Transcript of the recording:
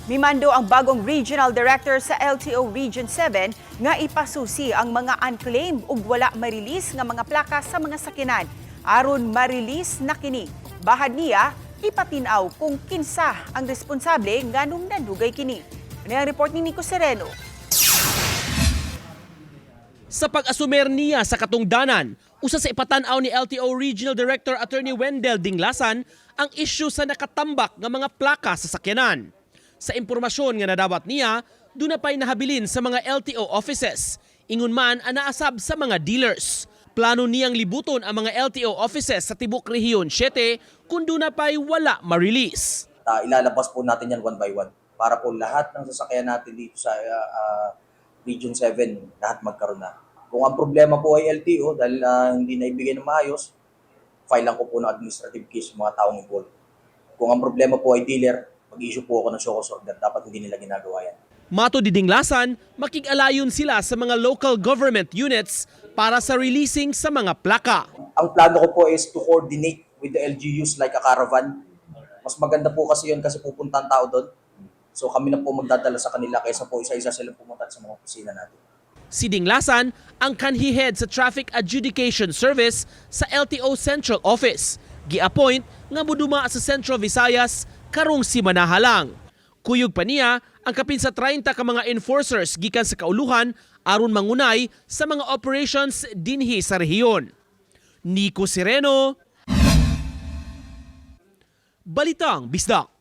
Mimando ang bagong regional director sa LTO Region 7 nga ipasusi ang mga unclaimed ug wala ma-release nga mga plaka sa mga sakinan. Aron ma-release na kini, bahad niya ipatinaw kung kinsa ang responsable nganong nandugay kini. Ano ang report ni Nico Sereno? Sa pag-asumer niya sa katungdanan, usa sa ipatanaw ni LTO Regional Director Attorney Wendell Dinglasan ang issue sa nakatambak nga mga plaka sa sakyanan. Sa impormasyon nga nadawat niya, doon na pa'y nahabilin sa mga LTO offices. Ingon man ang naasab sa mga dealers. Plano niyang libuton ang mga LTO offices sa Tibok Rehiyon 7 kung doon na pa'y wala ma-release. Ilalabas po natin yan one by one para po lahat ng sasakyan natin dito sa Region 7, lahat magkaroon na. Kung ang problema po ay LTO dahil hindi na ibigay ng maayos, file lang ko po ng administrative case mga taong involved. Kung ang problema po ay dealer, mag-issue po ako ng show cause order. Dapat hindi nila ginagawa yan. Mato di Dinglasan, makikalayon sila sa mga local government units para sa releasing sa mga plaka. Ang plano ko po is to coordinate with the LGUs like a caravan. Mas maganda po kasi yun kasi pupunta ang tao doon. So kami na po magdadala sa kanila kaysa po isa-isa silang pumunta sa mga opisina natin. Si Dinglasan ang kanhi head sa Traffic Adjudication Service sa LTO Central Office. Gi-appoint nga muduma sa Central Visayas karong si manahalang. Kuyog pa niya ang kapin sa 30 ka mga enforcers gikan sa kauluhan aron mangunay sa mga operations dinhi sa rehiyon. Nico Sereno, Balitang Bisdak.